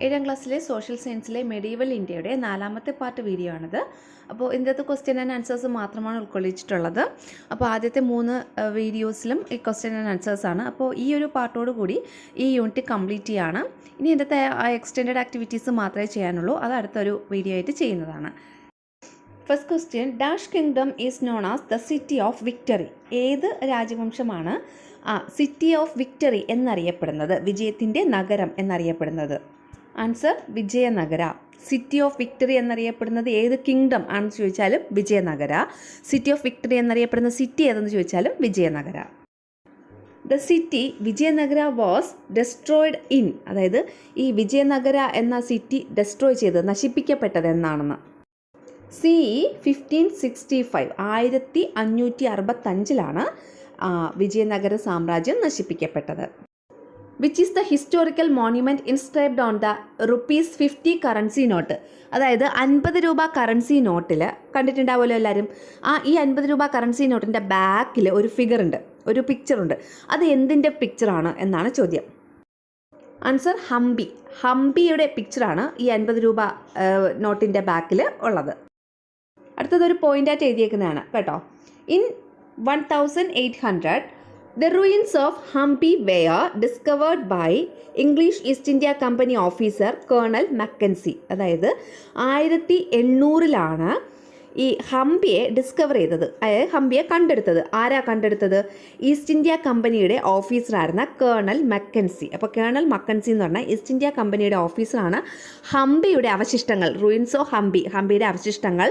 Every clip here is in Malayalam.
ഏഴാം ക്ലാസ്സിലെ സോഷ്യൽ സയൻസിലെ മെഡീവൽ ഇന്ത്യയുടെ 4ാമത്തെ പാർട്ട് വീഡിയോ ആണിത്. അപ്പോൾ ഇതിനകത്ത് ക്വസ്റ്റ്യൻ ആൻഡ് ആൻസേഴ്സ് മാത്രമാണ് ഉൾക്കൊള്ളിച്ചിട്ടുള്ളത്. അപ്പോൾ ആദ്യത്തെ 3 വീഡിയോസിലും ഈ ക്വസ്റ്റ്യൻ ആൻഡ് ആൻസേഴ്സ് ആണ്. അപ്പോൾ ഈ ഒരു പാർട്ടോട് കൂടി ഈ യൂണിറ്റ് കംപ്ലീറ്റ് ചെയ്യാണ്. ഇനി ഇതിൻ്റെ എക്സ്റ്റെൻഡഡ് ആക്ടിവിറ്റീസ് മാത്രമേ ചെയ്യാനുള്ളൂ. അത് അടുത്തൊരു വീഡിയോ ആയിട്ട് ചെയ്യുന്നതാണ്. First question, dash kingdom is known as the city of victory. ഏത് രാജവംശമാണ് സിറ്റി ഓഫ് വിക്ടറി എന്നറിയപ്പെടുന്നത്, വിജയത്തിൻ്റെ നഗരം എന്നറിയപ്പെടുന്നത്? Answer Vijayanagara. City of victory എന്നറിയപ്പെടുന്നത് ഏത് കിങ്ഡം ആണെന്ന് ചോദിച്ചാലും വിജയനഗര. സിറ്റി ഓഫ് വിക്ടറി എന്നറിയപ്പെടുന്ന സിറ്റി ഏതെന്ന് ചോദിച്ചാലും Vijayanagara. The city Vijayanagara was destroyed in, അതായത് ഈ വിജയനഗര എന്ന സിറ്റി ഡെസ്ട്രോയ് ചെയ്ത് നശിപ്പിക്കപ്പെട്ടത് എന്നാണെന്ന്. CE 1565 1565 വിജയനഗര സാമ്രാജ്യം നശിപ്പിക്കപ്പെട്ടത്. Which is the historical monument inscribed on the ₹50 currency note. അതായത് 50 രൂപ കറൻസി നോട്ടിൽ കണ്ടിട്ടുണ്ടാവുമല്ലോ എല്ലാവരും. ഈ 50 രൂപ കറൻസി നോട്ടിൻ്റെ ബാക്കിൽ ഒരു ഫിഗർ ഉണ്ട്, ഒരു പിക്ചറുണ്ട്. അത് എന്തിൻ്റെ പിക്ചറാണ് എന്നാണ് ചോദ്യം. ആൻസർ ഹംപി. ഹംപിയുടെ പിക്ചറാണ് ഈ 50 രൂപ നോട്ടിൻ്റെ ബാക്കിൽ ഉള്ളത്. അടുത്തതൊരു പോയിൻ്റായിട്ട് എഴുതിയേക്കുന്നതാണ് കേട്ടോ. In 1800 the ruins of Hampi were discovered by English East India Company officer Colonel Mackenzie. അതായത് 1800 ഈ ഹംപിയെ ഡിസ്കവർ ചെയ്തത്, അതായത് ഹംപിയെ കണ്ടെടുത്തത്. ആരാ കണ്ടെടുത്തത്? ഈസ്റ്റ് ഇന്ത്യ കമ്പനിയുടെ ഓഫീസറായിരുന്ന കേണൽ മക്കൻസി. അപ്പോൾ കേണൽ മക്കൻസി എന്ന് പറഞ്ഞാൽ ഈസ്റ്റ് ഇന്ത്യ കമ്പനിയുടെ ഓഫീസറാണ് ഹംപിയുടെ അവശിഷ്ടങ്ങൾ, റൂയിൻസ് ഓഫ് ഹംപി, ഹംപിയുടെ അവശിഷ്ടങ്ങൾ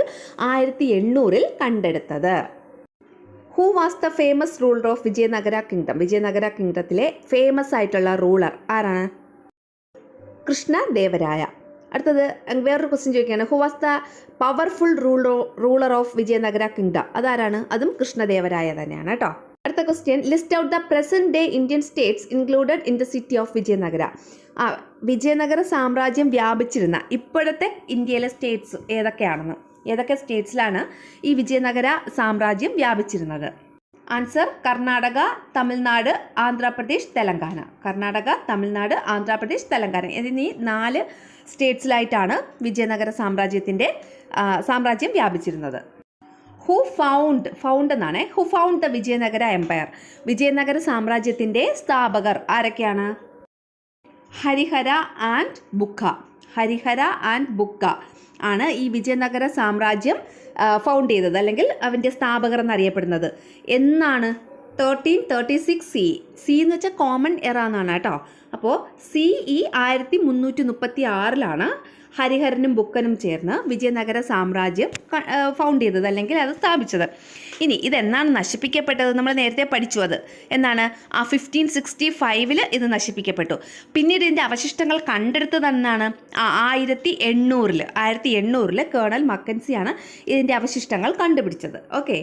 1800 കണ്ടെടുത്തത്. Who was the famous ruler of Vijayanagara kingdom? Vijayanagara കിങ്ഡത്തിലെ ഫേമസ് ആയിട്ടുള്ള റൂളർ ആരാണ്? കൃഷ്ണദേവരായ. അടുത്തത് വേറൊരു ക്വസ്റ്റ്യൻ ചോദിക്കുകയാണ്, who was the powerful ruler of Vijayanagara kingdom? അതാരാണ്? അതും കൃഷ്ണദേവരായ തന്നെയാണ് കേട്ടോ. അടുത്ത question, list out the present day Indian states included in the city of Vijayanagara. Vijayanagara സാമ്രാജ്യം വ്യാപിച്ചിരുന്ന ഇപ്പോഴത്തെ ഇന്ത്യയിലെ സ്റ്റേറ്റ്സ് ഏതൊക്കെയാണെന്ന്, ഏതൊക്കെ സ്റ്റേറ്റ്സിലാണ് ഈ വിജയനഗര സാമ്രാജ്യം വ്യാപിച്ചിരുന്നത്? ആൻസർ കർണാടക, തമിഴ്നാട്, ആന്ധ്രാപ്രദേശ്, തെലങ്കാന. കർണാടക, തമിഴ്നാട്, ആന്ധ്രാപ്രദേശ്, തെലങ്കാന എന്നീ 4 സ്റ്റേറ്റ്സിലായിട്ടാണ് വിജയനഗര സാമ്രാജ്യം വ്യാപിച്ചിരുന്നത്. ഹു ഫൗണ്ട് എന്നാണ്. Who found the Vijayanagara empire? Vijayanagara സാമ്രാജ്യത്തിൻ്റെ സ്ഥാപകർ ആരൊക്കെയാണ്? ഹരിഹര ആൻഡ് ബുക്ക. ഹരിഹര ആൻഡ് ബുക്ക ആണ് ഈ വിജയനഗര സാമ്രാജ്യം ഫൗണ്ട് ചെയ്തത്, അല്ലെങ്കിൽ അവൻ്റെ സ്ഥാപകർ എന്നറിയപ്പെടുന്നത്. എന്നാണ്? 1336 CE എന്ന് വെച്ചാൽ കോമൺ എറ എന്നാണ് കേട്ടോ. അപ്പോൾ CE 1336 ഹരിഹരനും ബുക്കനും ചേർന്ന് വിജയനഗര സാമ്രാജ്യം ഫൗണ്ട് ചെയ്തത്, അല്ലെങ്കിൽ അത് സ്ഥാപിച്ചത്. ഇനി ഇതെന്നാണ് നശിപ്പിക്കപ്പെട്ടത്? നമ്മൾ നേരത്തെ പഠിച്ചു. അത് എന്നാണ്? 1565 ഇത് നശിപ്പിക്കപ്പെട്ടു. പിന്നീട് ഇതിൻ്റെ അവശിഷ്ടങ്ങൾ കണ്ടെടുത്തത് എന്നാണ്? 1800 കേണൽ മക്കൻസിയാണ് ഇതിൻ്റെ അവശിഷ്ടങ്ങൾ കണ്ടുപിടിച്ചത്. Okay.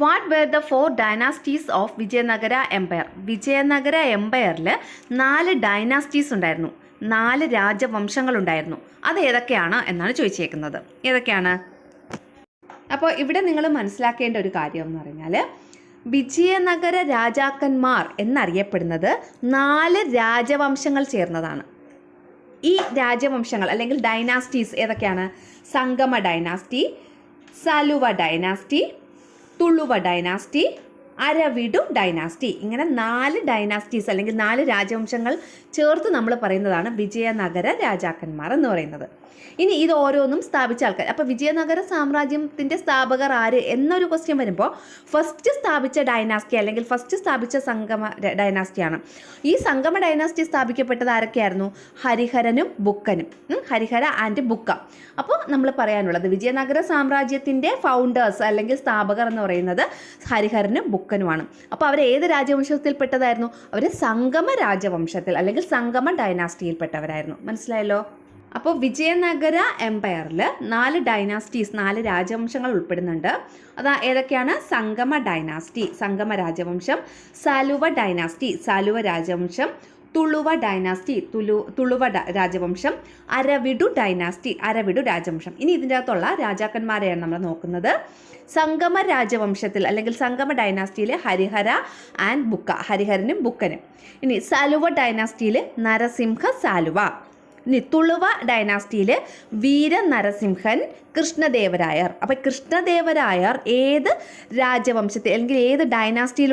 What were the 4 dynasties of Vijayanagara empire? Vijayanagara എംപയറിൽ 4 ഡൈനാസ്റ്റീസ് ഉണ്ടായിരുന്നു, 4 രാജവംശങ്ങളുണ്ടായിരുന്നു. അത് ഏതൊക്കെയാണ് എന്നാണ് ചോദിച്ചേക്കുന്നത്. ഏതൊക്കെയാണ്? അപ്പോൾ ഇവിടെ നിങ്ങൾ മനസ്സിലാക്കേണ്ട ഒരു കാര്യം എന്ന് പറഞ്ഞാൽ, വിജയനഗര രാജാക്കന്മാർ എന്നറിയപ്പെടുന്നത് 4 രാജവംശങ്ങൾ ചേർന്നതാണ്. ഈ രാജവംശങ്ങൾ അല്ലെങ്കിൽ ഡൈനാസ്റ്റീസ് ഏതൊക്കെയാണ്? Sangama dynasty, Saluva dynasty, Tuluva dynasty, Aravidu dynasty. ഇങ്ങനെ 4 ഡൈനാസ്റ്റീസ് അല്ലെങ്കിൽ 4 രാജവംശങ്ങൾ ചേർത്ത് നമ്മൾ പറയുന്നതാണ് വിജയനഗര രാജാക്കന്മാർ എന്ന് പറയുന്നത്. ഇനി ഇത് ഓരോന്നും സ്ഥാപിച്ച ആൾക്കാർ. അപ്പോൾ വിജയനഗര സാമ്രാജ്യത്തിൻ്റെ സ്ഥാപകർ ആര് എന്നൊരു ക്വസ്റ്റ്യൻ വരുമ്പോൾ ഫസ്റ്റ് സ്ഥാപിച്ച ഡൈനാസ്റ്റി അല്ലെങ്കിൽ ഫസ്റ്റ് സ്ഥാപിച്ച സംഗമ ഡൈനാസ്റ്റിയാണ്. ഈ സംഗമ ഡൈനാസ്റ്റി സ്ഥാപിക്കപ്പെട്ടത് ആരൊക്കെയായിരുന്നു? ഹരിഹരനും ബുക്കനും. ഹരിഹര ആൻഡ് ബുക്ക. അപ്പോൾ നമ്മൾ പറയാനുള്ളത് വിജയനഗര സാമ്രാജ്യത്തിൻ്റെ ഫൗണ്ടേഴ്സ് അല്ലെങ്കിൽ സ്ഥാപകർ എന്ന് പറയുന്നത് ഹരിഹരനും ബുക്കനുമാണ്. അപ്പോൾ അവർ ഏത് രാജവംശത്തിൽപ്പെട്ടതായിരുന്നു? അവർ സംഗമ രാജവംശത്തിൽ അല്ലെങ്കിൽ സംഗമ ഡൈനാസ്റ്റിയിൽപ്പെട്ടവരായിരുന്നു. മനസ്സിലായല്ലോ? അപ്പോൾ വിജയനഗര എംപയറിൽ 4 ഡൈനാസ്റ്റീസ്, 4 രാജവംശങ്ങൾ ഉൾപ്പെടുന്നുണ്ട്. ഏതൊക്കെയാണ്? സംഗമ ഡൈനാസ്റ്റി, സംഗമ രാജവംശം; സലുവ ഡൈനാസ്റ്റി, സലുവ രാജവംശം; തുളുവ ഡൈനാസ്റ്റി, തുളുവ രാജവംശം; അരവിഡു ഡൈനാസ്റ്റി, അരവിഡു രാജവംശം. ഇനി ഇതിൻ്റെ അകത്തുള്ള രാജാക്കന്മാരെയാണ് നമ്മൾ നോക്കുന്നത്. സംഗമ രാജവംശത്തിൽ അല്ലെങ്കിൽ സംഗമ ഡൈനാസ്റ്റിയിലെ ഹരിഹര ആൻഡ് ബുക്ക, ഹരിഹരനും ബുക്കനും. ഇനി സലുവ ഡൈനാസ്റ്റിയിൽ നരസിംഹ സാലുവ, തുളുവ ഡൈനാസ്റ്റിയിൽ വീരനരസിംഹൻ കൃഷ്ണദേവരായർ. അപ്പം കൃഷ്ണദേവരായർ ഏത് രാജവംശത്തിൽ അല്ലെങ്കിൽ ഏത് ഡൈനാസ്റ്റിയിൽ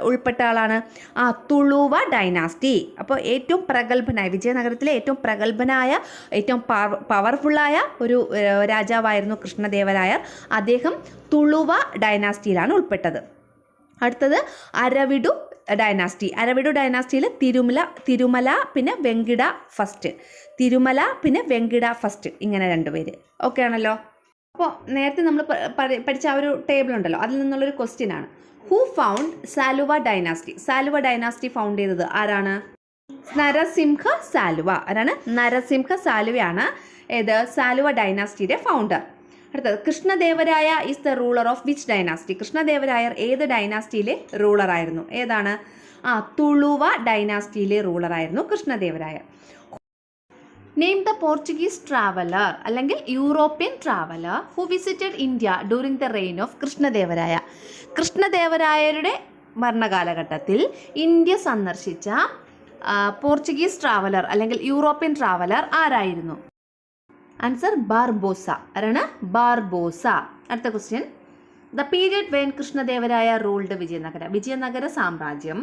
ഉൾപ്പെട്ട ആളാണ്? തുളുവ ഡൈനാസ്റ്റി. അപ്പോൾ ഏറ്റവും പ്രഗത്ഭനായ, വിജയനഗരത്തിലെ ഏറ്റവും പ്രഗത്ഭനായ, ഏറ്റവും പവർഫുള്ളായ ഒരു രാജാവായിരുന്നു കൃഷ്ണദേവരായർ. അദ്ദേഹം തുളുവ ഡൈനാസ്റ്റിയിലാണ് ഉൾപ്പെട്ടത്. അടുത്തത് അരവിഡു ഡൈനാസ്റ്റി. അരവിഡു ഡൈനാസ്റ്റിയിൽ തിരുമല പിന്നെ വെങ്കിട ഫസ്റ്റ്. തിരുമല പിന്നെ വെങ്കിട ഫസ്റ്റ്, ഇങ്ങനെ രണ്ടുപേര്. ഓക്കെ ആണല്ലോ. അപ്പോൾ നേരത്തെ നമ്മൾ പഠിച്ച ആ ഒരു ടേബിൾ ഉണ്ടല്ലോ, അതിൽ നിന്നുള്ളൊരു ക്വസ്റ്റ്യൻ ആണ്. Who found Saluva dynasty? Saluva dynasty found ചെയ്തത് ആരാണ്? നരസിംഹ സാലുവ. ആരാണ്? നരസിംഹ സാലുവയാണ് ഏത് സാലുവ ഡൈനാസ്റ്റിയുടെ ഫൗണ്ടർ. അടുത്തത് Krishnadevaraya is the ruler of which dynasty? Krishnadevarayar ഏത് ഡൈനാസ്റ്റിയിലെ റൂളറായിരുന്നു? ഏതാണ്? തുളുവ ഡൈനാസ്റ്റിയിലെ റൂളറായിരുന്നു Krishnadevarayar. Name the Portuguese traveller അല്ലെങ്കിൽ European traveller who visited India during the reign of Krishnadevaraya. കൃഷ്ണദേവരായരുടെ ഭരണകാലഘട്ടത്തിൽ ഇന്ത്യ സന്ദർശിച്ച പോർച്ചുഗീസ് ട്രാവലർ അല്ലെങ്കിൽ യൂറോപ്യൻ ട്രാവലർ ആരായിരുന്നു? Answer Barbosa. ആരാണ്? ബാർബോസ. അടുത്ത question. The period when Krishnadevaraya ruled Vijayanagara. Vijayanagara സാമ്രാജ്യം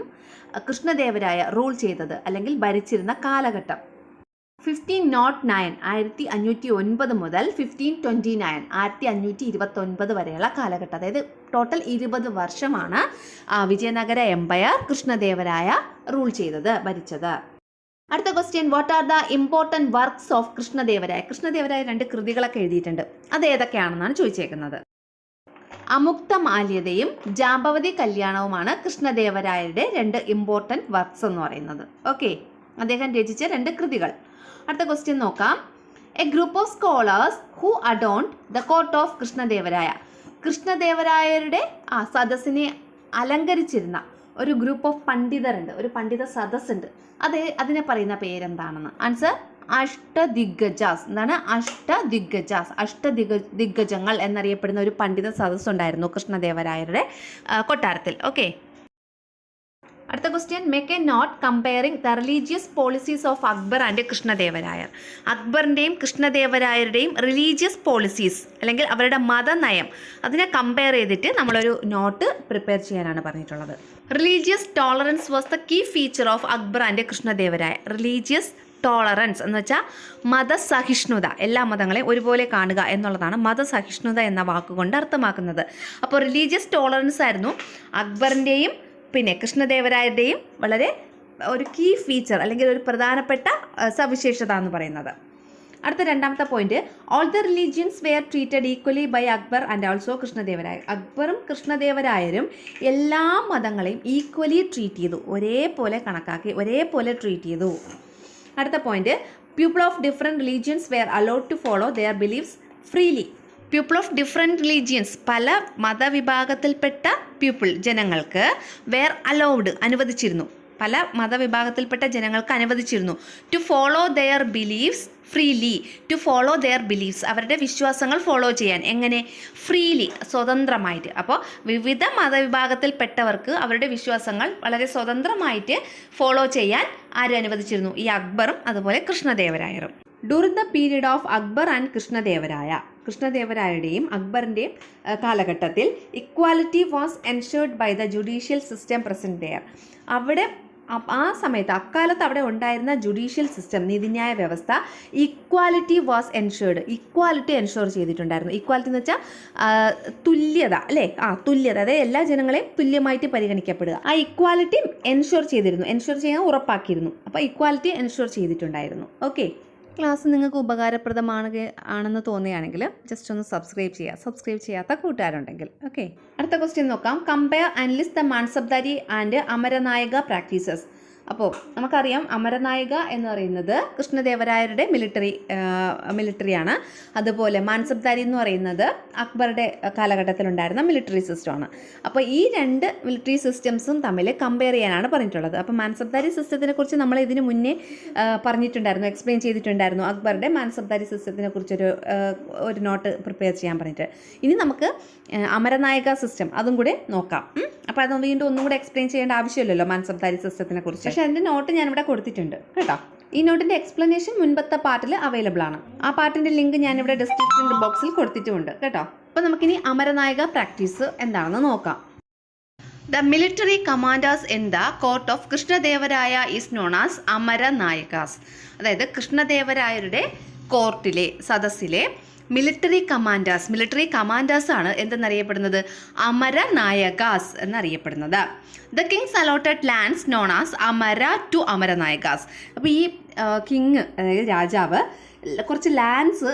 കൃഷ്ണദേവരായ റൂൾ ചെയ്തത് അല്ലെങ്കിൽ ഭരിച്ചിരുന്ന കാലഘട്ടം 1509 1509 മുതൽ 1529 1529 വരെയുള്ള കാലഘട്ടം. അതായത് ടോട്ടൽ 20 വർഷമാണ് വിജയനഗര എംപയർ കൃഷ്ണദേവരായ റൂൾ ചെയ്തത്, ഭരിച്ചത്. അടുത്ത question. What are the important works of Krishnadevaraya? Krishnadevaraya 2 കൃതികളൊക്കെ എഴുതിയിട്ടുണ്ട്. അത് ഏതൊക്കെയാണെന്നാണ് ചോദിച്ചേക്കുന്നത്. അമുക്തമാല്യതയും ജാമ്പവതി കല്യാണവുമാണ് കൃഷ്ണദേവരായരുടെ 2 ഇമ്പോർട്ടൻറ്റ് വർക്ക്സ് എന്ന് പറയുന്നത്. ഓക്കെ, അദ്ദേഹം രചിച്ച 2 കൃതികൾ. അടുത്ത ക്വസ്റ്റ്യൻ നോക്കാം. A group of scholars who adorned the court of Krishnadevaraya. കൃഷ്ണദേവരായരുടെ സദസ്സിനെ അലങ്കരിച്ചിരുന്ന ഒരു ഗ്രൂപ്പ് ഓഫ് പണ്ഡിതരുണ്ട്, ഒരു പണ്ഡിത സദസ്സുണ്ട്. അതിനെ പറയുന്ന പേരെന്താണെന്ന്? ആൻസർ അഷ്ടദിഗ്ഗജാസ്. എന്താണ്? അഷ്ടദിഗ്ഗജാസ്. അഷ്ടദിഗ്ഗജങ്ങൾ എന്നറിയപ്പെടുന്ന ഒരു പണ്ഡിത സദസ്സുണ്ടായിരുന്നു കൃഷ്ണദേവരായരുടെ കൊട്ടാരത്തിൽ. ഓക്കെ, അടുത്ത question. Make a note comparing the religious policies of Akbar and Krishnadevarayar. അക്ബറിൻ്റെയും കൃഷ്ണദേവരായരുടെയും റിലീജിയസ് പോളിസീസ് അല്ലെങ്കിൽ അവരുടെ മതനയം, അതിനെ കമ്പയർ ചെയ്തിട്ട് നമ്മളൊരു നോട്ട് പ്രിപ്പയർ ചെയ്യാനാണ് പറഞ്ഞിട്ടുള്ളത്. Religious tolerance was the key feature of Akbar and Krishnadevaraya. Religious tolerance എന്ന് വെച്ചാൽ മതസഹിഷ്ണുത, എല്ലാ മതങ്ങളെയും ഒരുപോലെ കാണുക എന്നുള്ളതാണ് മതസഹിഷ്ണുത എന്ന വാക്കുകൊണ്ട് അർത്ഥമാക്കുന്നത്. അപ്പോൾ റിലീജിയസ് ടോളറൻസ് ആയിരുന്നു അക്ബറിൻ്റെയും പിന്നെ കൃഷ്ണദേവരായരുടെയും വളരെ ഒരു കീ ഫീച്ചർ അല്ലെങ്കിൽ ഒരു പ്രധാനപ്പെട്ട സവിശേഷത എന്ന് പറയുന്നത്. അടുത്ത 2ാമത്തെ point. All the religions were treated equally by Akbar and also Krishnadevaraya. അക്ബറും കൃഷ്ണദേവരായരും എല്ലാ മതങ്ങളെയും ഈക്വലി ട്രീറ്റ് ചെയ്തു, ഒരേപോലെ കണക്കാക്കി, ഒരേപോലെ ട്രീറ്റ് ചെയ്തു. അടുത്ത point. People of different religions were allowed to follow their beliefs freely. People of different religions, പല മതവിഭാഗത്തിൽപ്പെട്ട ജനങ്ങൾക്ക് വെയർ അലൗഡ്, അനുവദിച്ചിരുന്നു, പല മതവിഭാഗത്തിൽപ്പെട്ട ജനങ്ങൾക്ക് അനുവദിച്ചിരുന്നു to follow their beliefs freely. To follow their beliefs, അവരുടെ വിശ്വാസങ്ങൾ ഫോളോ ചെയ്യാൻ. എങ്ങനെ? ഫ്രീലി, സ്വതന്ത്രമായിട്ട്. അപ്പോൾ വിവിധ മതവിഭാഗത്തിൽപ്പെട്ടവർക്ക് അവരുടെ വിശ്വാസങ്ങൾ വളരെ സ്വതന്ത്രമായിട്ട് ഫോളോ ചെയ്യാൻ ആര് അനുവദിച്ചിരുന്നു? ഈ അക്ബറും അതുപോലെ കൃഷ്ണദേവരായരും. During the period of Akbar and Krishnadevaraya, കൃഷ്ണദേവരായരുടെയും അക്ബറിൻ്റെയും കാലഘട്ടത്തിൽ equality was enshrined by the judicial system present there. അവിടെ ആ സമയത്ത് അക്കാലത്ത് അവിടെ ഉണ്ടായിരുന്ന ജുഡീഷ്യൽ സിസ്റ്റം, നീതിന്യായ വ്യവസ്ഥ, equality was ensured, equality ensure ചെയ്തിട്ടുണ്ടായിരുന്നു. ഇക്വാലിറ്റി എന്ന് വെച്ചാൽ തുല്യത, അല്ലേ? തുല്യത, അതായത് എല്ലാ ജനങ്ങളെയും തുല്യമായിട്ട് പരിഗണിക്കപ്പെടുക. ആ ഇക്വാലിറ്റി എൻഷോർ ചെയ്തിരുന്നു, എൻഷോർ ചെയ്യാൻ ഉറപ്പാക്കിയിരുന്നു. അപ്പോൾ ഇക്വാലിറ്റി എൻഷോർ ചെയ്തിട്ടുണ്ടായിരുന്നു. ഓക്കെ, ക്ലാസ് നിങ്ങൾക്ക് ഉപകാരപ്രദമാണെന്ന് തോന്നുകയാണെങ്കിൽ ജസ്റ്റ് ഒന്ന് സബ്സ്ക്രൈബ് ചെയ്യാത്ത കൂട്ടുകാരുണ്ടെങ്കിൽ. ഓക്കെ, അടുത്ത ക്വസ്റ്റ്യൻ നോക്കാം. Compare and list the Mansabdari and Amaranayaka practices. അപ്പോൾ നമുക്കറിയാം അമരനായിക എന്ന് പറയുന്നത് കൃഷ്ണദേവരായരുടെ മിലിറ്ററിയാണ്. അതുപോലെ മാൻസബ്ദാരി എന്ന് പറയുന്നത് അക്ബറുടെ കാലഘട്ടത്തിലുണ്ടായിരുന്ന മിലിറ്ററി സിസ്റ്റമാണ്. അപ്പോൾ ഈ 2 മിലിറ്ററി സിസ്റ്റംസും തമ്മിൽ കമ്പയർ ചെയ്യാനാണ് പറഞ്ഞിട്ടുള്ളത്. അപ്പോൾ മാൻസബ്ദാരി സിസ്റ്റത്തിനെ കുറിച്ച് നമ്മൾ ഇതിന് മുന്നേ പറഞ്ഞിട്ടുണ്ടായിരുന്നു, എക്സ്പ്ലെയിൻ ചെയ്തിട്ടുണ്ടായിരുന്നു. അക്ബറുടെ മാൻസബ്ദാരി സിസ്റ്റത്തിനെ കുറിച്ചൊരു നോട്ട് പ്രിപ്പയർ ചെയ്യാൻ പറഞ്ഞിട്ട്. ഇനി നമുക്ക് അമരനായിക സിസ്റ്റം അതും കൂടെ നോക്കാം. അപ്പോൾ അത് വീണ്ടും ഒന്നും കൂടെ എക്സ്പ്ലെയിൻ ചെയ്യേണ്ട ആവശ്യമില്ലല്ലോ മാൻസബ്ദാരി സിസ്റ്റത്തിനെ കുറിച്ച്. പക്ഷേ അതിൻ്റെ നോട്ട് ഞാനിവിടെ കൊടുത്തിട്ടുണ്ട് കേട്ടോ. ഈ നോട്ടിൻ്റെ എക്സ്പ്ലനേഷൻ മുൻപത്തെ പാർട്ടിൽ അവൈലബിൾ ആണ്. ആ പാർട്ടിൻ്റെ ലിങ്ക് ഞാനിവിടെ ഡിസ്ക്രിപ്ഷൻ ബോക്സിൽ കൊടുത്തിട്ടുമുണ്ട് കേട്ടോ. അപ്പോൾ നമുക്കിനി അമരനായക പ്രാക്ടീസ് എന്താണെന്ന് നോക്കാം. The military commanders in the court of Krishnadevaraya is known as Amaranayakas. അതായത് കൃഷ്ണദേവരായരുടെ കോർട്ടിലെ സദസ്സിലെ മിലിറ്ററി കമാൻഡേഴ്സ് ആണ് എന്തെന്നറിയപ്പെടുന്നത്, അമരനായകാസ് എന്നറിയപ്പെടുന്നത്. The kings allotted lands known as Amara to Amaranayakas. അപ്പോൾ ഈ കിങ് അതായത് രാജാവ് കുറച്ച് ലാൻഡ്സ്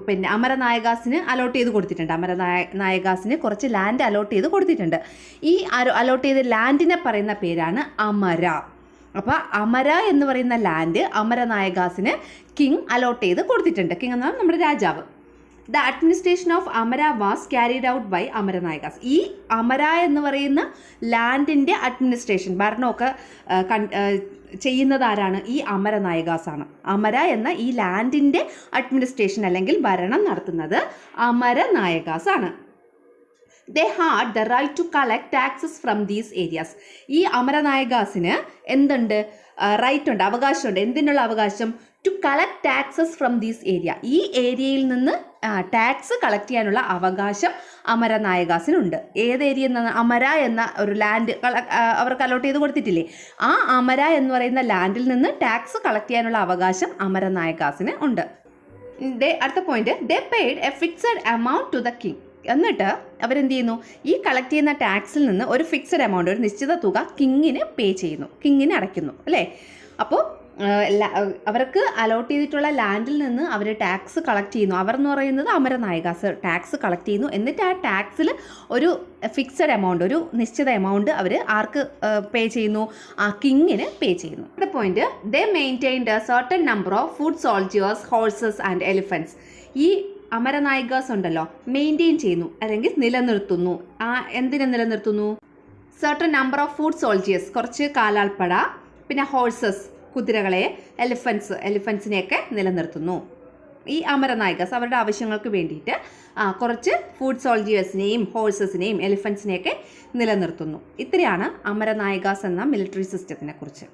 പിന്നെ അമരനായകാസിന് അലോട്ട് ചെയ്ത് കൊടുത്തിട്ടുണ്ട്. അമരനായകാസിന് കുറച്ച് ലാൻഡ് അലോട്ട് ചെയ്ത് കൊടുത്തിട്ടുണ്ട്. ഈ അലോട്ട് ചെയ്ത ലാൻഡിനെ പറയുന്ന പേരാണ് അമര. അപ്പോൾ അമര എന്ന് പറയുന്ന ലാൻഡ് അമരനായകാസിന് കിങ് അലോട്ട് ചെയ്ത് കൊടുത്തിട്ടുണ്ട്. കിങ് എന്നാൽ നമ്മുടെ രാജാവ്. The administration of Amara was carried out by Amaranayakas. ഈ അമര എന്ന് പറയുന്ന ലാൻഡിൻ്റെ അഡ്മിനിസ്ട്രേഷൻ ഭരണമൊക്കെ ചെയ്യുന്നത് ആരാണ്? ഈ അമരനായകാസ് ആണ്. അമര എന്ന ഈ ലാൻഡിൻ്റെ അഡ്മിനിസ്ട്രേഷൻ അല്ലെങ്കിൽ ഭരണം നടത്തുന്നത് അമരനായകാസ് ആണ്. They had the right to collect taxes from these areas. ഈ അമരനായകാസിന് എന്തുണ്ട്? റൈറ്റ് ഉണ്ട്, അവകാശമുണ്ട്. എന്തിനുള്ള അവകാശം? To collect taxes from these area. ഈ ഏരിയയിൽ നിന്ന് ടാക്സ് കളക്ട് ചെയ്യാനുള്ള അവകാശം അമരനായകാസിനുണ്ട്. ഏത് ഏരിയയിൽ നിന്ന്? അമര എന്ന ഒരു ലാൻഡ് അവർക്ക് അലോട്ട് ചെയ്ത് കൊടുത്തിട്ടില്ലേ, ആ അമര എന്ന് പറയുന്ന ലാൻഡിൽ നിന്ന് ടാക്സ് കളക്ട് ചെയ്യാനുള്ള അവകാശം അമരനായകാസിന് ഉണ്ട്. അടുത്ത point, they paid a fixed amount to the king. എന്നിട്ട് അവരെന്ത് ചെയ്യുന്നു? ഈ കളക്ട് ചെയ്യുന്ന ടാക്സിൽ നിന്ന് ഒരു ഫിക്സഡ് എമൗണ്ട്, ഒരു നിശ്ചിത തുക കിങ്ങിന് പേ ചെയ്യുന്നു, കിങ്ങിന് അടയ്ക്കുന്നു അല്ലേ. അപ്പോൾ അവർക്ക് അലോട്ട് ചെയ്തിട്ടുള്ള ലാൻഡിൽ നിന്ന് അവർ ടാക്സ് കളക്ട് ചെയ്യുന്നു. അവർ എന്ന് പറയുന്നത് അമരനായകാസ് ടാക്സ് കളക്ട് ചെയ്യുന്നു. എന്നിട്ട് ആ ടാക്സിൽ ഒരു ഫിക്സഡ് എമൗണ്ട്, ഒരു നിശ്ചിത എമൗണ്ട് അവർ ആർക്ക് പേ ചെയ്യുന്നു? ആ കിങ്ങിന് പേ ചെയ്യുന്നു. അടുത്ത point, they maintained A certain number of food soldiers, horses and elephants. ഈ അമരനായകാസ് ഉണ്ടല്ലോ, മെയിൻറ്റെയിൻ ചെയ്യുന്നു അല്ലെങ്കിൽ നിലനിർത്തുന്നു. എന്തിനെ നിലനിർത്തുന്നു? Certain number of food soldiers, കുറച്ച് കാലാൾപ്പട, പിന്നെ ഹോഴ്സസ് കുതിരകളെ, എലിഫൻസിനെയൊക്കെ നിലനിർത്തുന്നു. ഈ അമരനായകാസ് അവരുടെ ആവശ്യങ്ങൾക്ക് വേണ്ടിയിട്ട് കുറച്ച് ഫുഡ് സോൾജിയേഴ്സിനെയും ഹോഴ്സസിനെയും എലിഫൻസിനെയൊക്കെ നിലനിർത്തുന്നു. ഇത്രയാണ് അമരനായകാസ് എന്ന മിലിറ്ററി സിസ്റ്റത്തിനെ കുറിച്ച്.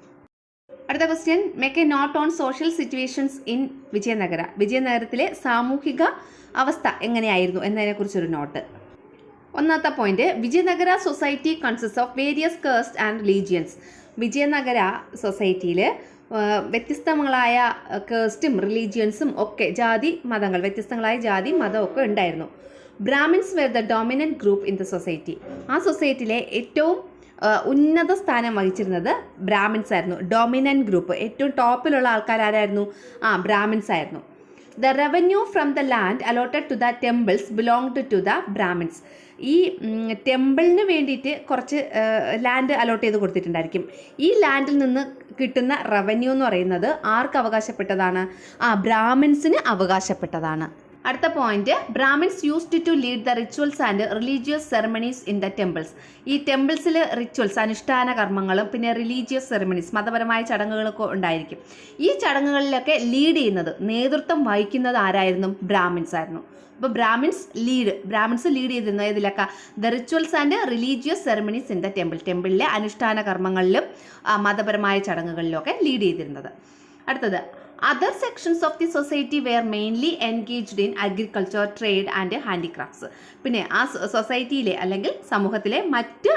അടുത്ത question, make a note on social situations in Vijayanagara. വിജയനഗരത്തിലെ സാമൂഹിക അവസ്ഥ എങ്ങനെയായിരുന്നു എന്നതിനെക്കുറിച്ചൊരു നോട്ട്. ഒന്നാമത്തെ point, Vijayanagara society consist of various caste and religions. Vijayanagara സൊസൈറ്റിയിൽ വ്യത്യസ്തങ്ങളായ കാസ്റ്റും റിലീജിയൻസും ഒക്കെ, വ്യത്യസ്തങ്ങളായ ജാതി മതമൊക്കെ ഉണ്ടായിരുന്നു. Brahmins were the dominant group in the society. ആ സൊസൈറ്റിയിലെ ഏറ്റവും ഉന്നത സ്ഥാനം വഹിച്ചിരുന്നത് ബ്രാഹ്മിൻസ് ആയിരുന്നു. ഡോമിനൻറ്റ് ഗ്രൂപ്പ്, ഏറ്റവും ടോപ്പിലുള്ള ആൾക്കാരായിരുന്നു? ബ്രാഹ്മിൻസ് ആയിരുന്നു. The revenue from the land allotted to the temples belonged to the Brahmins. ഈ ടെമ്പിളിന് വേണ്ടിയിട്ട് കുറച്ച് ലാൻഡ് അലോട്ട് ചെയ്ത് കൊടുത്തിട്ടുണ്ടായിരിക്കും. ഈ ലാൻഡിൽ നിന്ന് കിട്ടുന്ന റവന്യൂ എന്ന് പറയുന്നത് ആർക്ക് അവകാശപ്പെട്ടതാണ്? ബ്രാഹ്മിൻസിന് അവകാശപ്പെട്ടതാണ്. അടുത്ത point, Brahmins used to lead the rituals and religious ceremonies in the temples. ഈ ടെമ്പിൾസിൽ റിച്വൽസ്, അനുഷ്ഠാന കർമ്മങ്ങളും പിന്നെ റിലീജിയസ് സെറമണീസ്, മതപരമായ ചടങ്ങുകളൊക്കെ ഉണ്ടായിരിക്കും. ഈ ചടങ്ങുകളിലൊക്കെ ലീഡ് ചെയ്യുന്നത്, നേതൃത്വം വഹിക്കുന്നത് ആരായിരുന്നു? ബ്രാഹ്മിൻസ് ആയിരുന്നു. അപ്പോൾ ബ്രാഹ്മിൻസ് ലീഡ് ചെയ്തിരുന്നത് ഇതിലൊക്കെ the rituals and religious ceremonies in the ടെമ്പിളിലെ അനുഷ്ഠാന കർമ്മങ്ങളിലും മതപരമായ ചടങ്ങുകളിലും ഒക്കെ ലീഡ് ചെയ്തിരുന്നത്. അടുത്തത്, other sections of the society were mainly engaged in agriculture, trade and handicrafts. പിന്നെ ആ സൊസൈറ്റിയിലെ അല്ലെങ്കിൽ സമൂഹത്തിലെ മറ്റ്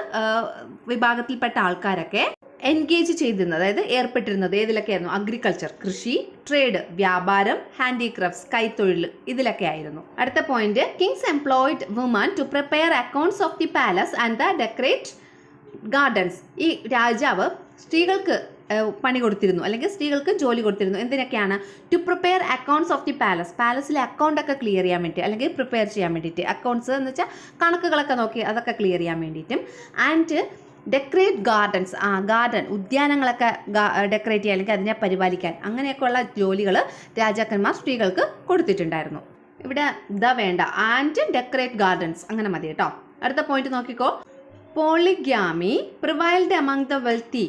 വിഭാഗത്തിൽപ്പെട്ട ആൾക്കാരൊക്കെ എൻഗേജ് ചെയ്തിരുന്നത്, അതായത് ഏർപ്പെട്ടിരുന്നത് ഏതിലൊക്കെയായിരുന്നു? അഗ്രികൾച്ചർ, കൃഷി, ട്രേഡ്, വ്യാപാരം, ഹാൻഡിക്രാഫ്റ്റ്സ്, കൈത്തൊഴിൽ, ഇതിലൊക്കെ ആയിരുന്നു. അടുത്ത point, kings employed women to prepare accounts of the palace and the decorate gardens. ഈ രാജാവ് സ്ത്രീകൾക്ക് പണി കൊടുത്തിരുന്നു അല്ലെങ്കിൽ സ്ത്രീകൾക്ക് ജോലി കൊടുത്തിരുന്നു. എന്തിനൊക്കെയാണ്? To prepare accounts of the പാലസിലെ അക്കൗണ്ടൊക്കെ ക്ലിയർ ചെയ്യാൻ വേണ്ടി അല്ലെങ്കിൽ പ്രിപ്പയർ ചെയ്യാൻ വേണ്ടിയിട്ട്. അക്കൗണ്ട്സ് എന്ന് വെച്ചാൽ കണക്കുകളൊക്കെ നോക്കി അതൊക്കെ ക്ലിയർ ചെയ്യാൻ വേണ്ടിയിട്ടും. ആൻഡ് ഡെക്കറേറ്റ് ഗാർഡൻസ്, ഗാർഡൻ, ഉദ്യാനങ്ങളൊക്കെ ഡെക്കറേറ്റ് ചെയ്യാൻ അല്ലെങ്കിൽ അതിനെ പരിപാലിക്കാൻ, അങ്ങനെയൊക്കെയുള്ള ജോലികൾ രാജാക്കന്മാർ സ്ത്രീകൾക്ക് കൊടുത്തിട്ടുണ്ടായിരുന്നു. ഇവിടെ ഇതാ വേണ്ട, ആൻഡ് ഡെക്കറേറ്റ് ഗാർഡൻസ് അങ്ങനെ മതി കേട്ടോ. അടുത്ത പോയിന്റ് നോക്കിക്കോ, പോളിഗ്യാമി പ്രിവൈൽഡ് അമംഗ് ദ വെൽത്തി.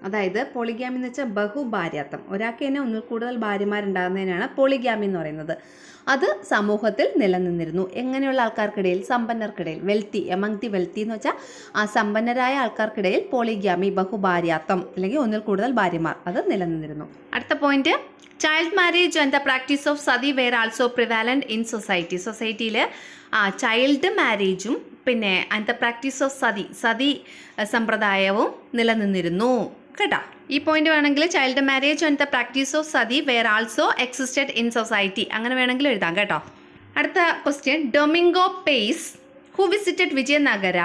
അതായത് പോളിഗാമി എന്ന് വെച്ചാൽ ബഹുഭാര്യാത്വം, ഒരാൾക്ക് തന്നെ ഒന്നിൽ കൂടുതൽ ഭാര്യമാരുണ്ടാകുന്നതിനാണ് പോളിഗാമി എന്ന് പറയുന്നത്. അത് സമൂഹത്തിൽ നിലനിന്നിരുന്നു. എങ്ങനെയുള്ള ആൾക്കാർക്കിടയിൽ? സമ്പന്നർക്കിടയിൽ. വെൽത്തി, എമംഗ് ദി വെൽത്തി എന്ന് വെച്ചാൽ ആ സമ്പന്നരായ ആൾക്കാർക്കിടയിൽ പോളിഗാമി, ബഹുഭാര്യാത്വം അല്ലെങ്കിൽ ഒന്നിൽ കൂടുതൽ ഭാര്യമാർ, അത് നിലനിന്നിരുന്നു. അടുത്ത point, child marriage and the practice of sati were also prevalent in society. സൊസൈറ്റിയിൽ ചൈൽഡ് മാരേജും പിന്നെ and the practice of sati സമ്പ്രദായവും നിലനിന്നിരുന്നു കേട്ടോ. ഈ പോയിന്റ് വേണമെങ്കിൽ child marriage and the practice of sati were also existed in society അങ്ങനെ വേണമെങ്കിൽ എഴുതാം കേട്ടോ. അടുത്ത question, Domingo Paes who visited Vijayanagara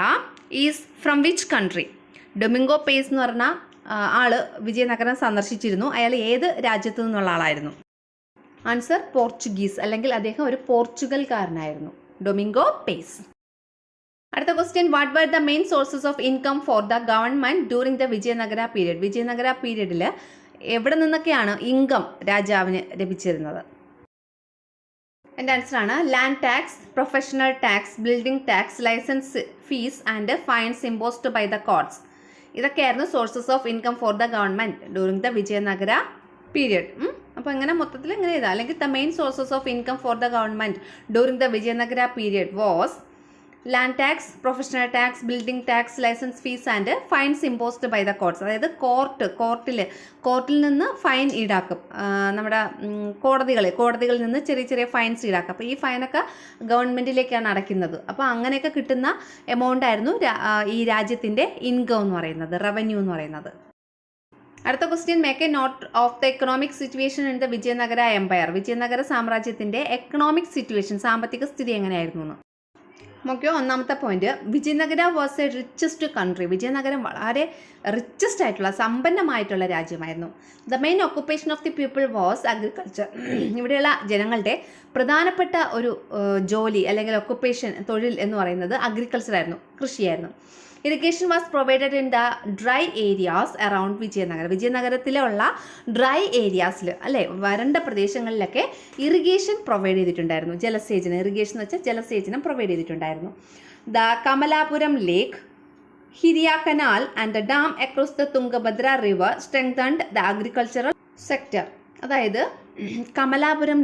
is from which country? Domingo Paes എന്ന് പറഞ്ഞ ആള് വിജയനഗരം സന്ദർശിച്ചിരുന്നു. അയാൾ ഏത് രാജ്യത്തു നിന്നുള്ള ആളായിരുന്നു? ആൻസർ പോർച്ചുഗീസ്, അല്ലെങ്കിൽ അദ്ദേഹം ഒരു പോർച്ചുഗൽക്കാരനായിരുന്നു. Domingo Paes. അടുത്ത question, what were the main sources of income for the government during the Vijayanagara period? Vijayanagara പീരീഡിൽ എവിടെ നിന്നൊക്കെയാണ് ഇൻകം രാജാവിന് ലഭിച്ചിരുന്നത്? എൻ്റെ ആൻസറാണ് land tax, professional tax, building tax, licence fees and fines imposed by the courts. ഇതൊക്കെയായിരുന്നു sources of income for the government during the Vijayanagara period. അപ്പോൾ ഇങ്ങനെ മൊത്തത്തിൽ ഇങ്ങനെ ചെയ്താൽ, അല്ലെങ്കിൽ the main sources of income for the government during the Vijayanagara period was land tax, professional tax, building tax, licence fees and fines imposed by the courts. അതായത് കോർട്ടിൽ നിന്ന് ഫൈൻ ഈടാക്കും. നമ്മുടെ കോടതികളിൽ നിന്ന് ചെറിയ ചെറിയ ഫൈൻസ് ഈടാക്കും. അപ്പോൾ ഈ ഫൈനൊക്കെ ഗവൺമെൻറ്റിലേക്കാണ് അടയ്ക്കുന്നത്. അപ്പോൾ അങ്ങനെയൊക്കെ കിട്ടുന്ന എമൗണ്ട് ആയിരുന്നു ഈ രാജ്യത്തിൻ്റെ ഇൻകം എന്ന് പറയുന്നത്, റവന്യൂ എന്ന് പറയുന്നത്. അടുത്ത question, make a note of the economic situation in the Vijayanagara empire. Vijayanagara സാമ്രാജ്യത്തിൻ്റെ എക്കണോമിക് സിറ്റുവേഷൻ, സാമ്പത്തിക സ്ഥിതി എങ്ങനെയായിരുന്നു എന്ന് നോക്കിയോ. ഒന്നാമത്തെ point, Vijayanagara was a richest country. Vijayanagaram വളരെ റിച്ചസ്റ്റ് ആയിട്ടുള്ള, സമ്പന്നമായിട്ടുള്ള രാജ്യമായിരുന്നു. The main occupation of the people was agriculture. ഇവിടെയുള്ള ജനങ്ങളുടെ പ്രധാനപ്പെട്ട ഒരു ജോലി അല്ലെങ്കിൽ ഓക്കുപ്പേഷൻ, തൊഴിൽ എന്ന് പറയുന്നത് അഗ്രികൾച്ചർ ആയിരുന്നു, കൃഷിയായിരുന്നു. Irrigation was provided in the dry areas around Vijayanagaram. വിജയനഗരത്തിലുള്ള ഡ്രൈ ഏരിയാസിൽ, അല്ലേ, വരണ്ട പ്രദേശങ്ങളിലൊക്കെ ഇറിഗേഷൻ പ്രൊവൈഡ് ചെയ്തിട്ടുണ്ടായിരുന്നു. ജലസേചനം, ഇറിഗേഷൻ എന്ന് വെച്ചാൽ ജലസേചനം പ്രൊവൈഡ് ചെയ്തിട്ടുണ്ടായിരുന്നു. The Kamalapuram lake, Hiriya canal and the dam across the Tungabhadra river strengthened the agricultural sector. അതായത് കമലാപുരം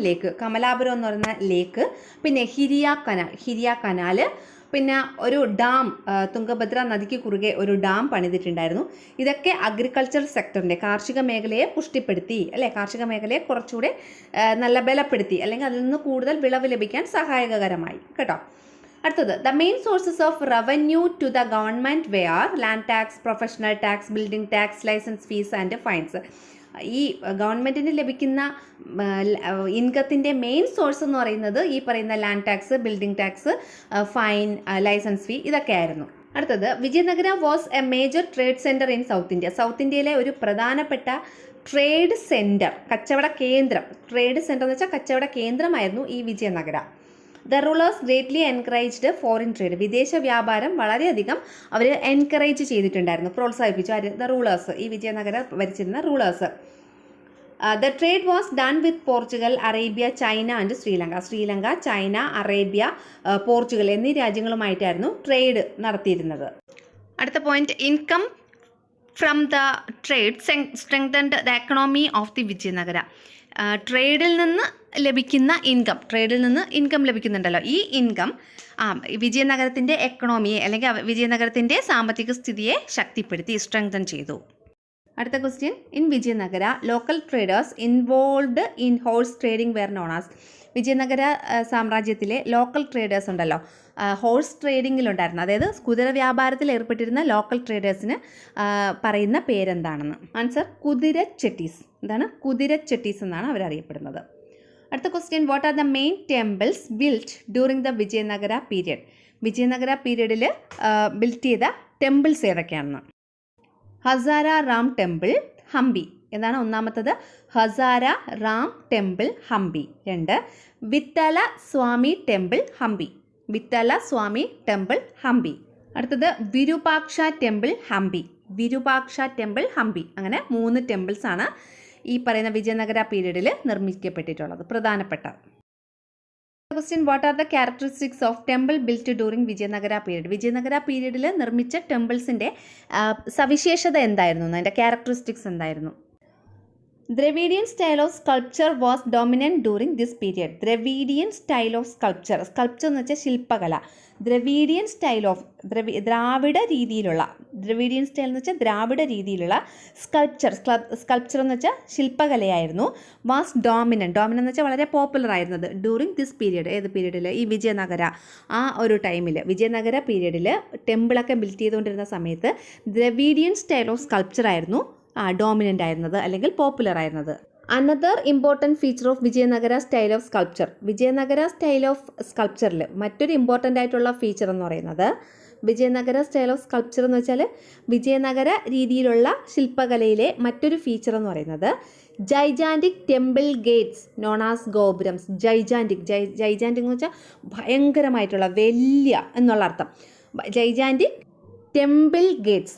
എന്ന് പറയുന്ന ലേക്ക്, പിന്നെ ഹിരിയ കനാൽ, പിന്നെ ഒരു ഡാം, തുംഗഭദ്ര നദിക്ക് കുറുകെ ഒരു ഡാം പണിതിട്ടുണ്ടായിരുന്നു. ഇതൊക്കെ അഗ്രികൾച്ചർ സെക്ടറിൻ്റെ, കാർഷിക മേഖലയെ പുഷ്ടിപ്പെടുത്തി, അല്ലേ, കാർഷിക മേഖലയെ കുറച്ചുകൂടെ നല്ല ബലപ്പെടുത്തി, അല്ലെങ്കിൽ അതിൽ നിന്ന് കൂടുതൽ വിളവ് ലഭിക്കാൻ സഹായകരമായി കേട്ടോ. അടുത്തത്, the main sources of revenue to the government were land tax, professional tax, building tax, licence fees and fines. ഈ ഗവൺമെൻറ്റിന് ലഭിക്കുന്ന ഇൻകത്തിൻ്റെ മെയിൻ സോഴ്സ് എന്ന് പറയുന്നത് ഈ പറയുന്ന land tax, building tax, fine, licence fee, ഇതൊക്കെ ആയിരുന്നു. അടുത്തത്, Vijayanagara was a major trade centre in south India. സൗത്ത് ഇന്ത്യയിലെ ഒരു പ്രധാനപ്പെട്ട ട്രേഡ് സെൻറ്റർ, കച്ചവട കേന്ദ്രം. ട്രേഡ് സെൻറ്റർ എന്ന് വെച്ചാൽ കച്ചവട കേന്ദ്രമായിരുന്നു ഈ Vijayanagara. The rulers greatly encouraged foreign trade. വിദേശ വ്യാപാരം വളരെയധികം അവർ എൻകറേജ് ചെയ്തിട്ടുണ്ടായിരുന്നു, പ്രോത്സാഹിപ്പിച്ചു. ദ റൂളേഴ്സ്, ഈ വിജയനഗര ഭരിച്ചിരുന്ന rulers. The trade was done with Portugal, Arabia, China and Sri Lanka, China, Arabia, Portugal എന്നീ രാജ്യങ്ങളുമായിട്ടായിരുന്നു ട്രേഡ് നടത്തിയിരുന്നത്. അടുത്ത point, income from the trade strengthened the economy of the Vijayanagara. ട്രേഡിൽ നിന്ന് ഇൻകം ലഭിക്കുന്നുണ്ടല്ലോ. ഈ ഇൻകം വിജയനഗരത്തിൻ്റെ എക്കണോമിയെ, അല്ലെങ്കിൽ വിജയനഗരത്തിൻ്റെ സാമ്പത്തിക സ്ഥിതിയെ ശക്തിപ്പെടുത്തി, സ്ട്രെങ്തൻ ചെയ്തു. അടുത്ത question, in Vijayanagara local traders involved in horse trading were known as. Vijayanagara സാമ്രാജ്യത്തിലെ ലോക്കൽ ട്രേഡേഴ്സ് ഉണ്ടല്ലോ, ഹോഴ്സ് ട്രേഡിങ്ങിലുണ്ടായിരുന്നു, അതായത് കുതിര വ്യാപാരത്തിൽ ഏർപ്പെട്ടിരുന്ന ലോക്കൽ ട്രേഡേഴ്സിന് പറയുന്ന പേരെന്താണെന്ന്. ആൻസർ കുതിരച്ചെട്ടീസ്. എന്താണ്? കുതിരച്ചെട്ടീസ് എന്നാണ് അവരറിയപ്പെടുന്നത്. അടുത്ത question, what are the main temples built during the Vijayanagara period. Vijayanagara പീരിയഡിൽ ബിൽറ്റ് ചെയ്ത ടെമ്പിൾസ് ഏതൊക്കെയാണെന്ന്. ഹസാര റാം ടെമ്പിൾ, ഹംപി. എന്താണ് ഒന്നാമത്തത്? Hazara Ram temple, Hampi. 2, Vittala Swami temple, Hampi. Vitthala Swami temple, Hampi. അടുത്തത് വിരൂപാക്ഷ ടെമ്പിൾ, ഹംപി. വിരൂപാക്ഷ ടെമ്പിൾ, ഹംപി. അങ്ങനെ 3 ടെമ്പിൾസ് ആണ് ഈ പറയുന്ന വിജയനഗര പീരീഡിൽ നിർമ്മിക്കപ്പെട്ടിട്ടുള്ളത്, പ്രധാനപ്പെട്ട. Question, what are the characteristics of temple built during Vijayanagara period? Vijayanagara പീരീഡിൽ നിർമ്മിച്ച ടെമ്പിൾസിൻ്റെ സവിശേഷത എന്തായിരുന്നു, അതിൻ്റെ ക്യാരക്ടറിസ്റ്റിക്സ് എന്തായിരുന്നു? Dravidian style of sculpture was dominant during this period. Dravidian style of sculpture, sculpture എന്ന് വെച്ചാൽ ശില്പകല. ദ്രവീഡിയൻ സ്റ്റൈൽ ഓഫ് ദ്രാവിഡ രീതിയിലുള്ള, ദ്രവീഡിയൻ സ്റ്റൈൽ എന്ന് വെച്ചാൽ ദ്രാവിഡ രീതിയിലുള്ള സ്കൾപ്ചർ എന്ന് വെച്ചാൽ ശില്പകലയായിരുന്നു. വാസ് ഡോമിനൻറ്റ് എന്ന് വെച്ചാൽ വളരെ പോപ്പുലർ ആയിരുന്നത് ഡ്യൂറിങ് ദിസ് പീരിയഡ്. ഏത് പീരീഡിൽ? ഈ വിജയനഗര ആ ഒരു ടൈമിൽ, വിജയനഗര പീരീഡിൽ ടെമ്പിളൊക്കെ ബിൽറ്റ് ചെയ്തുകൊണ്ടിരുന്ന സമയത്ത് ദ്രവീഡിയൻ സ്റ്റൈൽ ഓഫ് സ്കൾപ്ചർ ആയിരുന്നു ഡോമിനൻ്റ് ആയിരുന്നത് അല്ലെങ്കിൽ പോപ്പുലർ ആയിരുന്നത്. Another important feature of Vijayanagara style of sculpture, Vijayanagara style of സ്കൾപ്ചറിൽ മറ്റൊരു ഇമ്പോർട്ടൻ്റ് ആയിട്ടുള്ള ഫീച്ചർ എന്ന് പറയുന്നത്, വിജയനഗര സ്റ്റൈൽ ഓഫ് സ്കൾപ്ചർ എന്ന് വെച്ചാൽ വിജയനഗര രീതിയിലുള്ള ശില്പകലയിലെ മറ്റൊരു ഫീച്ചർ എന്ന് പറയുന്നത് gigantic temple gates known as gopurams. Gigantic എന്ന് വെച്ചാൽ ഭയങ്കരമായിട്ടുള്ള, വലിയ എന്നുള്ള അർത്ഥം. ജൈജാൻറ്റിക് ടെമ്പിൾ ഗേറ്റ്സ്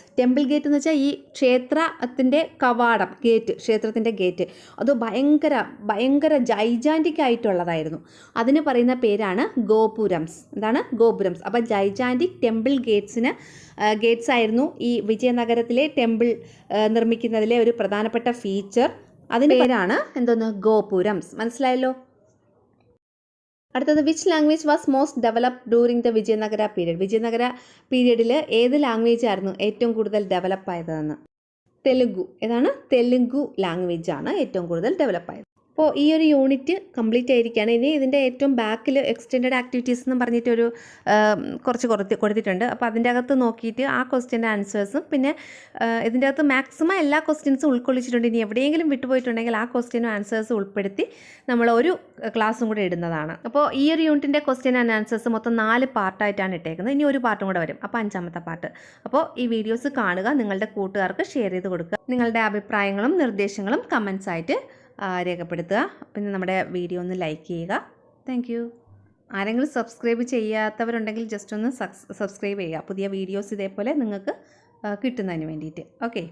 എന്ന് വെച്ചാൽ ഈ ക്ഷേത്രത്തിൻ്റെ കവാടം, ഗേറ്റ്, ക്ഷേത്രത്തിൻ്റെ ഗേറ്റ്, അത് ഭയങ്കര ജൈജാൻറ്റിക് ആയിട്ടുള്ളതായിരുന്നു. അതിന് പറയുന്ന പേരാണ് ഗോപുരംസ്. എന്താണ്? ഗോപുരംസ്. അപ്പോൾ ജൈജാൻറ്റിക് ടെമ്പിൾ ഗേറ്റ്സ് ആയിരുന്നു ഈ വിജയനഗരത്തിലെ ടെമ്പിൾ നിർമ്മിക്കുന്നതിലെ ഒരു പ്രധാനപ്പെട്ട ഫീച്ചർ. അതിന് പേരാണ് എന്തോന്ന്? ഗോപുരംസ്. മനസ്സിലായല്ലോ? അടുത്തത്, which language was most developed during the Vijayanagara period? Vijayanagara പീരീഡിൽ ഏത് ലാംഗ്വേജ് ആയിരുന്നു ഏറ്റവും കൂടുതൽ ഡെവലപ്പ് ആയതെന്ന്? തെലുഗു. ഏതാണ്? തെലുഗു ലാംഗ്വേജ് ആണ് ഏറ്റവും കൂടുതൽ ഡെവലപ്പ് ആയത്. അപ്പോൾ ഈ ഒരു യൂണിറ്റ് കംപ്ലീറ്റ് ആയിരിക്കുകയാണ്. ഇനി ഇതിൻ്റെ ഏറ്റവും ബാക്കിൽ എക്സ്റ്റെൻഡഡ് ആക്ടിവിറ്റീസ് എന്ന് പറഞ്ഞിട്ടൊരു കുറച്ച് കൊടുത്തിട്ടുണ്ട്. അപ്പോൾ അതിൻ്റെ അകത്ത് നോക്കിയിട്ട് ആ ക്വസ്റ്റ്യൻ്റെ ആൻസേഴ്സും പിന്നെ ഇതിൻ്റെ അകത്ത് മാക്സിമം എല്ലാ ക്വസ്റ്റ്യൻസും ഉൾക്കൊള്ളിച്ചിട്ടുണ്ട്. ഇനി എവിടെയെങ്കിലും വിട്ടുപോയിട്ടുണ്ടെങ്കിൽ ആ ക്വസ്റ്റ്യനും ആൻസേഴ്സും ഉൾപ്പെടുത്തി നമ്മൾ ഒരു ക്ലാസ്സും കൂടെ ഇടുന്നതാണ്. അപ്പോൾ ഈ ഒരു യൂണിറ്റിൻ്റെ ക്വസ്റ്റ്യൻ ആൻഡ് ആൻസേഴ്സ് മൊത്തം 4 പാർട്ടായിട്ടാണ് ഇട്ടേക്കുന്നത്. ഇനി ഒരു പാർട്ടും കൂടെ വരും, അപ്പോൾ 5ാമത്തെ പാർട്ട്. അപ്പോൾ ഈ വീഡിയോസ് കാണുക, നിങ്ങളുടെ കൂട്ടുകാർക്ക് ഷെയർ ചെയ്ത് കൊടുക്കുക. നിങ്ങളുടെ അഭിപ്രായങ്ങളും നിർദ്ദേശങ്ങളും കമൻസ് ആയിട്ട് രേഖപ്പെടുത്തുക. പിന്നെ നമ്മുടെ വീഡിയോ ഒന്ന് ലൈക്ക് ചെയ്യുക. Thank you. ആരെങ്കിലും സബ്സ്ക്രൈബ് ചെയ്യാത്തവരുണ്ടെങ്കിൽ ജസ്റ്റ് ഒന്ന് സബ്സ്ക്രൈബ് ചെയ്യുക, പുതിയ വീഡിയോസ് ഇതേപോലെ നിങ്ങൾക്ക് കിട്ടുന്നതിന് വേണ്ടിയിട്ട്. ഓക്കെ.